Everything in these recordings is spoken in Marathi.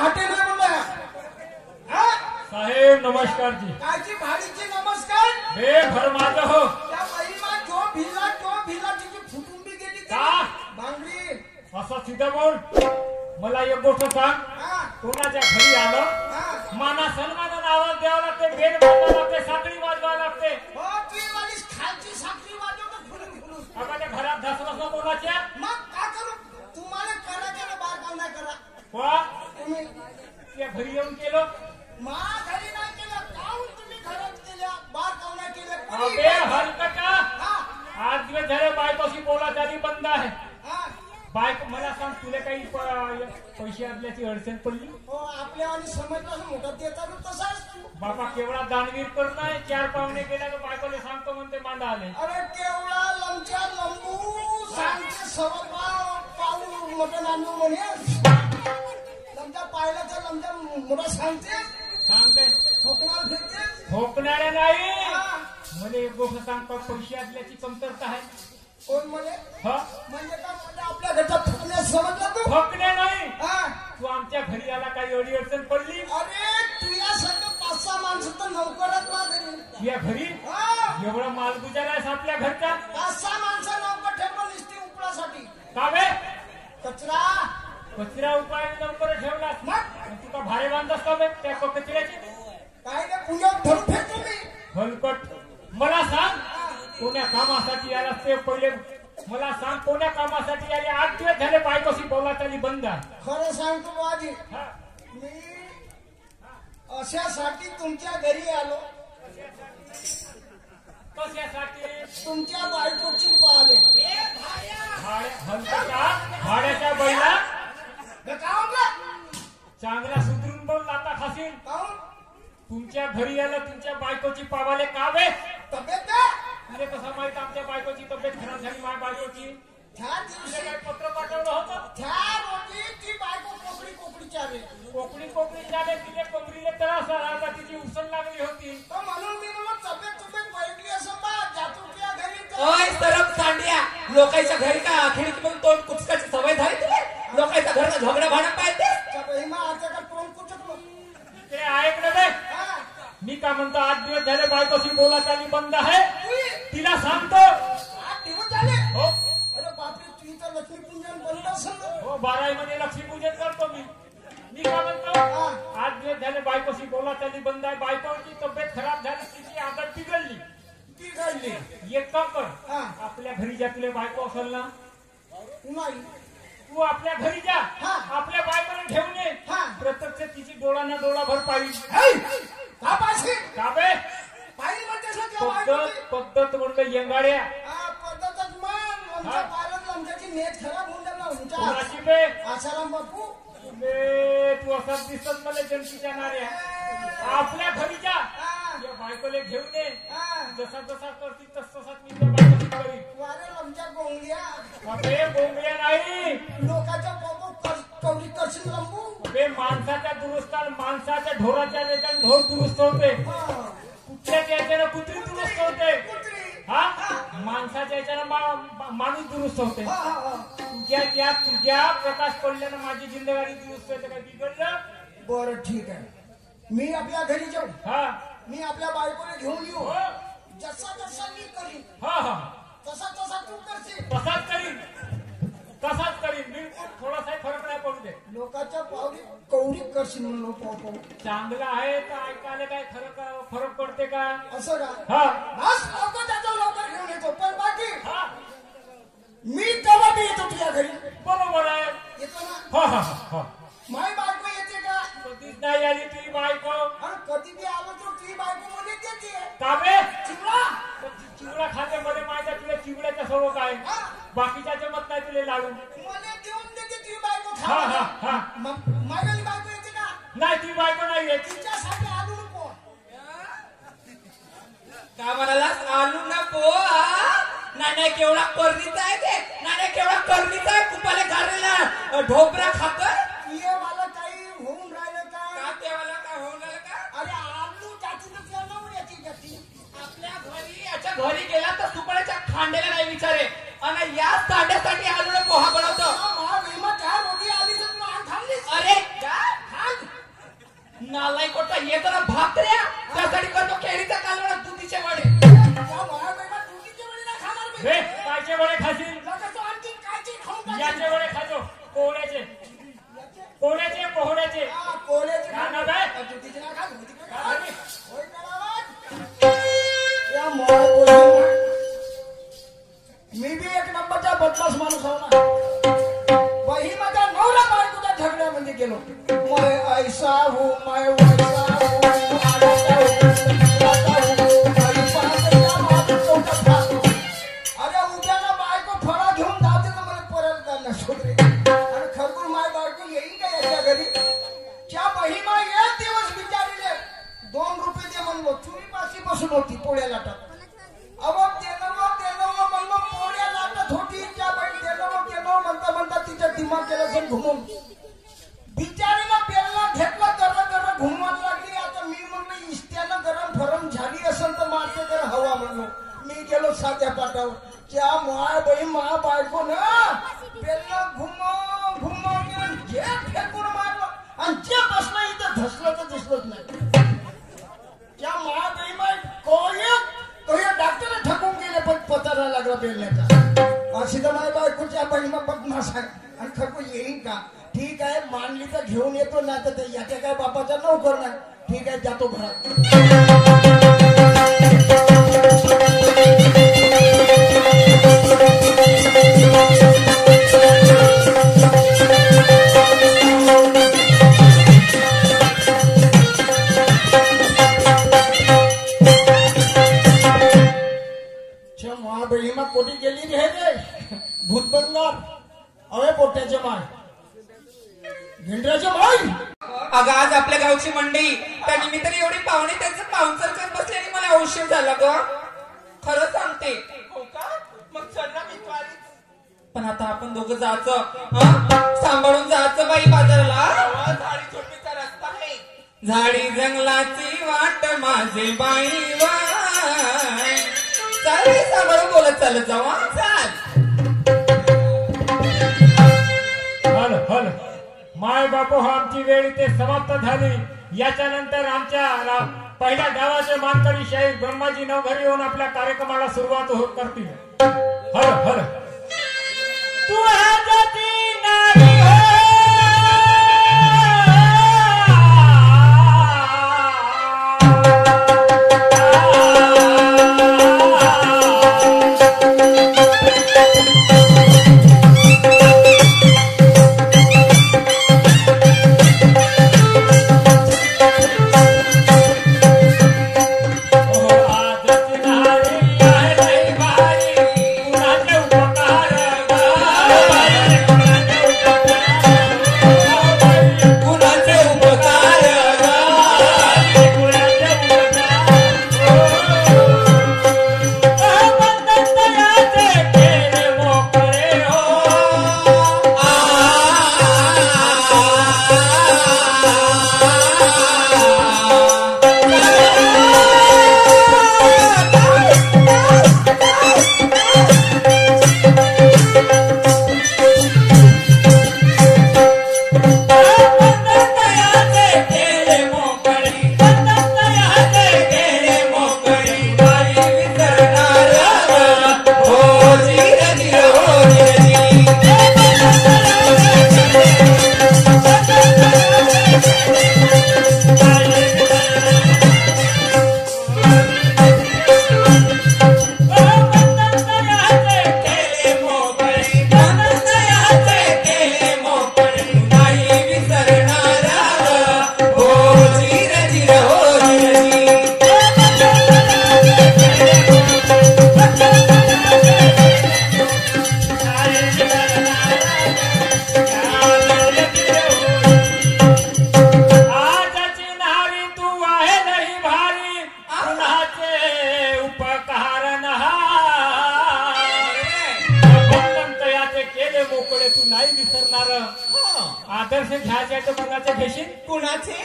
हॉटेल में बोला साहेब नमस्कार जी. काची भाडीची नमस्कार बे फरमाजा हो. त्या महिमा जो भिला तिची फुटून बी गेली का भांगडी. असं सीधा बोल. मला एक गोष्ट सांग. कोणाच्या घरी आलं माना सन्मानानं आवाज द्यावा लागते, बेड बांधावं लागते, साखळी वाजवावं लागते. हो ती वालीस खालची साखळी वाजवतो फुलून. आपल्या घरात धसरस कोणाच्या. मग काय करू तुम्हाला करायचं ना बार काम नाही करा. वा तुम्ही त्या घरी येऊन केलं. मा घरी नाही केलं काऊन तुम्ही घरात केल्या बार काम नाही केलं. अबे हलकटा आज दिवस झाले बायकोशी बोला तरी बंद आहे. बायको मला सांग तुला काही पैसे असल्याची अडचण पडली. हो आपल्या आणि समजलं मोठा देता तसाच तू. बाबा केवढा दानवीर करणं. 4 पाहुणे गेल्या तर बायकोले सांगतो म्हणते मांडा आले. अरे केवढा लंबच्या लंबू सांगते सवा पाऊल मोठं नांदू म्हणे. लंबच्या पाहिलं तर लंबच्या मोठा सांगते ठोकणार फिरते. ठोकणाऱ्या नाही मला एक गोष्ट सांगतो. पैसे असल्याची कमतरता आहे. कोण म्हणे म्हणजे का म्हणजे आपल्या घरचा ठोकण्यास समजला तू. ठोकणे नाही. तू आमच्या घरी आला काही अडी अडचण पडली. अरे तुझ्या सगळं 5-6 माणसं तर नौकरात ना घरी. तुझ्या घरी एवढा माल गुजारायस आपल्या घरचा. 5-6 माणसं नौकर ठेवलं नुसती उपळासाठी. का बे कचरा उपाय लवकर ठेवलास. मग तुका भारे बांधस का बे त्या कचऱ्याची. काय नाही पुण्यात धरून फेकतो मी. हलकट मला सांग कोण्या कामासाठी आला ते पहिले मला सांग. कोण्या कामासाठी आले. 8 दिवस झाले बायकोशी बोला तरी बंद आहे. खरं सांगतो बाजी मी अशासाठी तुमच्या घरी आलो. कशासाठी. तुमच्या बायकोची पाहले. भाड्याच्या बैला का चांगला सुधरून बोल आता खाशील. तुमच्या घरी आलं तुमच्या बायकोची पावाले का बे. तब्येत तुला कसं माहित आमच्या बायकोची तब्येत खराब झाली. माझ्या बायकोची त्या दिवशी काय पत्र पाठवलं होतं. त्या रोजी ती बायको कोकडी चाले. कोकडी झाले. तिने कोकरीले त्रास झाला होता. तिची उसण लागली होती. म्हणून मी म्हणून तब्येत बैठली असं बा जातो तुझ्या घरी. ओय सरप सांडिया लोकांच्या घरी का खिडकी मग तोंड कुचकाची सवय झाली तुला. लोकांच्या घरचा झगडा भांडण पाहिजे. बहिमा आता का तोंड कुचकलो ते ऐक ना बे. मी का म्हणतो 8 दिवस झाले बायकोशी बोला चाली बंद आहे. तिला सांगतो 8 दिवस झाले. हो अरे बापरे तुझी तर लक्ष्मीपूजन बंद असेल. हो 12 महिने लक्ष्मीपूजन करतो मी. मी का म्हणतो 8 दिवस झाले बायकोशी बोला चाली बंद आहे. बायकोची तब्येत खराब झाली. तिची आदत बिघडली. एक काम कर आपल्या घरी जा. तुला बायको असेल ना नाही तू आपल्या घरी जा. आपल्या बायकोला घेऊन ये. प्रत्यक्ष तिची डोळा ना डोळा भर पाहिजे. का बे पद्धत म्हणलं येंगाड्या. पद्धतच मान आमच्याची नेट खराब होऊन कोणाची बे. आसाराम बापू तू असं दिसत मला जनतीच्या नाऱ्या. आपल्या घरी जा. या बायकोले घेऊन ये. जसा जसा करतील तस तसाच मी त्या बायकोची करीन. अरे आमच्या गोंगल्या गोंगल्या नाही लोकांच्या कवरी करशील लंबू. बे माणसाच्या दुरुस्तात माणसाच्या ढोराच्या याच्यानं ढोर दुरुस्त होते. कुत्र्याच्या याच्यानं कुत्री दुरुस्त होते. माणसाच्या याच्यानं माणूस दुरुस्त होते. तुझ्या प्रकाश पडल्यानं माझी जिंदगाडी दुरुस्त होते. काय बिघडलं. बरं ठीक आहे मी आपल्या घरी जाऊ. मी आपल्या बायकोला घेऊन येऊ. जसा जसा मी करीन तसा तसा तू करशील. तसाच करीन बिलकुल. थोडासा फरक नाही पडू दे. लोकांच्या पावली कवडी करशील म्हणून पाहू. चांगलं आहे तर ऐकायला काय फरक पडते का. असं का बस लवकर घेऊन येतो. पण बाकी मी तेव्हा बी येतो तुझ्या घरी. बरोबर आहे. येतो ना. माई बायको येते का. कधीच नाही आली तुझी बायको. कधी बी आलो तर तुझी बायको मध्ये येते. का बे चिवडा खाते मध्ये माहिती तुला चिवड्याच्या सर्व काय. बाकीच्या जमत नाही तुला लाडू. मला देऊन देते तुझी बायको. माझी बायको येते का. नाही तुझी बायको नाही येत. तिच्यासाठी आलू नको. का म्हणाला आलू नको. नाण्या केवढा करणीचा आहे ते. नाण्या केवढा करणीचा आहे. कुपाले घालेला ढोबरा खाकर. ये मला काही होऊन राहिलं का. तेव्हाला काय होऊन राहिलं का. अरे आलू जातीच याची जाती. आपल्या घरी याच्या घरी गेला तर सुपाऱ्याच्या खांड्याला नाही विचारे. आणि या साड्यासाठी आलूला पोहा बनवतो. त्या रोगी आली तर तुला खाल्ली. अरे नालाई कोटा येतो ना भाकऱ्या त्यासाठी करतो केळीचा कालवडा दुधीचे वडे. त्या महाबाईला दुधीचे वडे नाही खाणार मी. रे कायचे वडे खाशील? लोकांचं आणखीन कायची खाऊन टाकेल. याचे वडे खाजो. कोहड्याचे पोहड्याचे. हा, कोल्याची ना ना बाय. दुधीचे नाही खा, दुधीचे खा. होय मेलावट. त्या महाबाईला मी बी एक नंबरचा बदमाश माणूस आहो ना. वही माझ्या नवरा बायकोच्या झगड्यामध्ये गेलो. मैं ऐसा हूँ, मैं वैसा हूँ, आता हूँ, आई पाहत्या माझं चौकट खातो. अरे उद्याला बायको फळा घेऊन जाते तर मला परत जाणार सोडरे. आणि खरपूर माय बायको येईन का याच्या घरी? त्या बहिमा एक दिवस विचारले 2 रुपये दे म्हणलो. चुरीपाशी बसून होती पोळ्या लाटत. अवक देणं म्हणलं पोळ्या लाटत होती. त्या बाई देणं म्हणता तिच्या दिमाग केलं पण घुमून बिचारीला बेलला घेतला जरा घुमवायला लागली. आता मी म्हणलं इष्ट्यानं गरम फरम झाली असेल तर मारते तर हवा म्हणलो. मी गेलो साध्या पाटावर. त्या मा बायको ना बेलला घुमव जे फेकून मारलं आणि जे बसलं इथं धसलं तर दिसलंच नाही. त्या माय कोय डॉक्टर ठकून गेले पण पतारा लागला बेलण्याचा. अशी तर माझ्या बायकोच्या बहिमा बदमाश आहे. आणि खरं येईन का? ठीक आहे मानली तर घेऊन येतो नाही तर याच्या काय बापाचा नोकर नाही. ठीक आहे जातो घरात. महाबहिमा कोटी गेली रे भूतबंगार. अवे पोट्याचे माय भिंडराचे माय. अगं आज आपल्या गावची मंडई त्या निमित्ताने एवढी पाहुणे त्यांचं पाहुणचार करत बसले आणि मला औषध झालं ग. खरं सांगते. हो का? मग चल ना मी त्वारीच. पण आता आपण दोघं जायचं सांभाळून जायचं बाई बाजाराला. झाडी झोपीचा रस्ता आहे. झाडी जंगलाची वाट माझे बाई वाय. चाल सांभाळून बोलत चालत जाऊ. चाल. हल माय बापू आमची वेळ इथे समाप्त झाली. याच्या नंतर आमच्या पहिल्या गावाचे मानकरी शाहीर ब्रह्माजी नवघरी येऊन आपल्या कार्यक्रमाला सुरुवात करतील. हल तू जाती नारी हो. आदर्श घ्यायचे तर कुणाचे घेशील? कुणाचे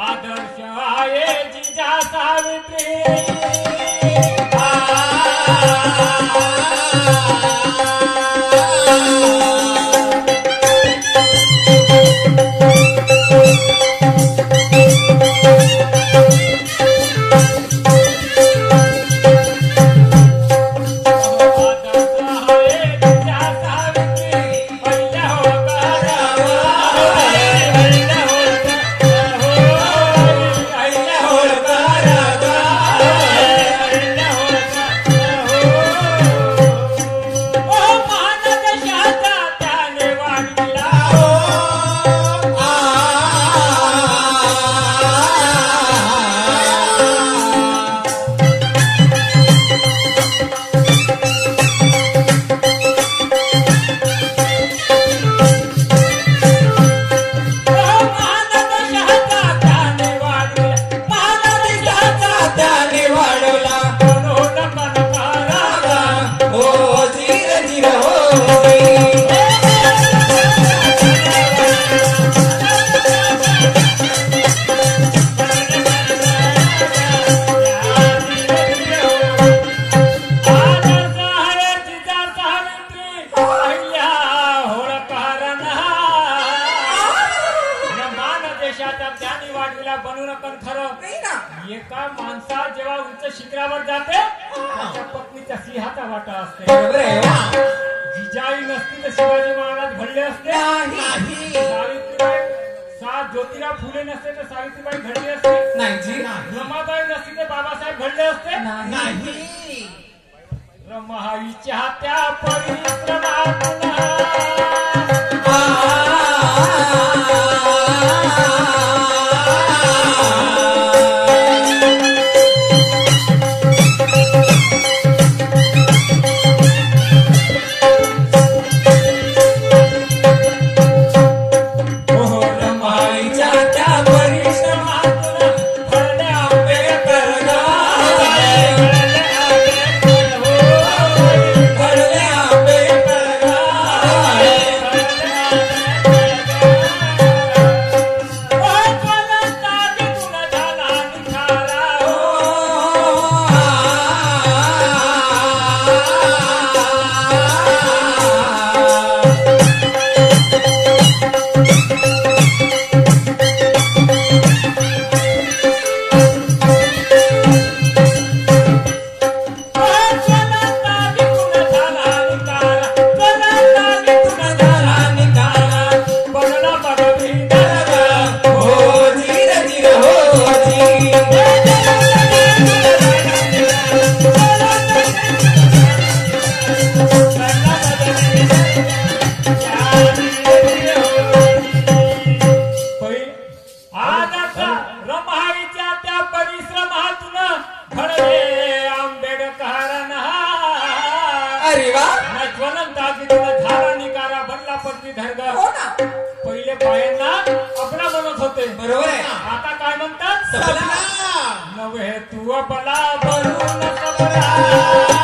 आदर्श आहे जिजा सावित्री. ज्योतिराव बनू नका खरं नाही ना. एका माणसा जेव्हा उंच शिखरावर जाते त्याच्या पत्नीच्या सिंहाचा वाटा असते. बरोबर आहे हो. जिजाई नसती तर शिवाजी महाराज घडले असते. नाही. सावित्रीबाई ज्योतिराव फुले नसते तर सावित्रीबाई घडली असते. नाही जी. रमाबाई नसती तर बाबासाहेब घडले असते. नाही. रमाईच्या त्या परिश्रमातून पहिले बायांना आपला म्हणत होते. बरोबर आहे. आता काय म्हणतात? सपना. नव्हे तू बला बनून सबला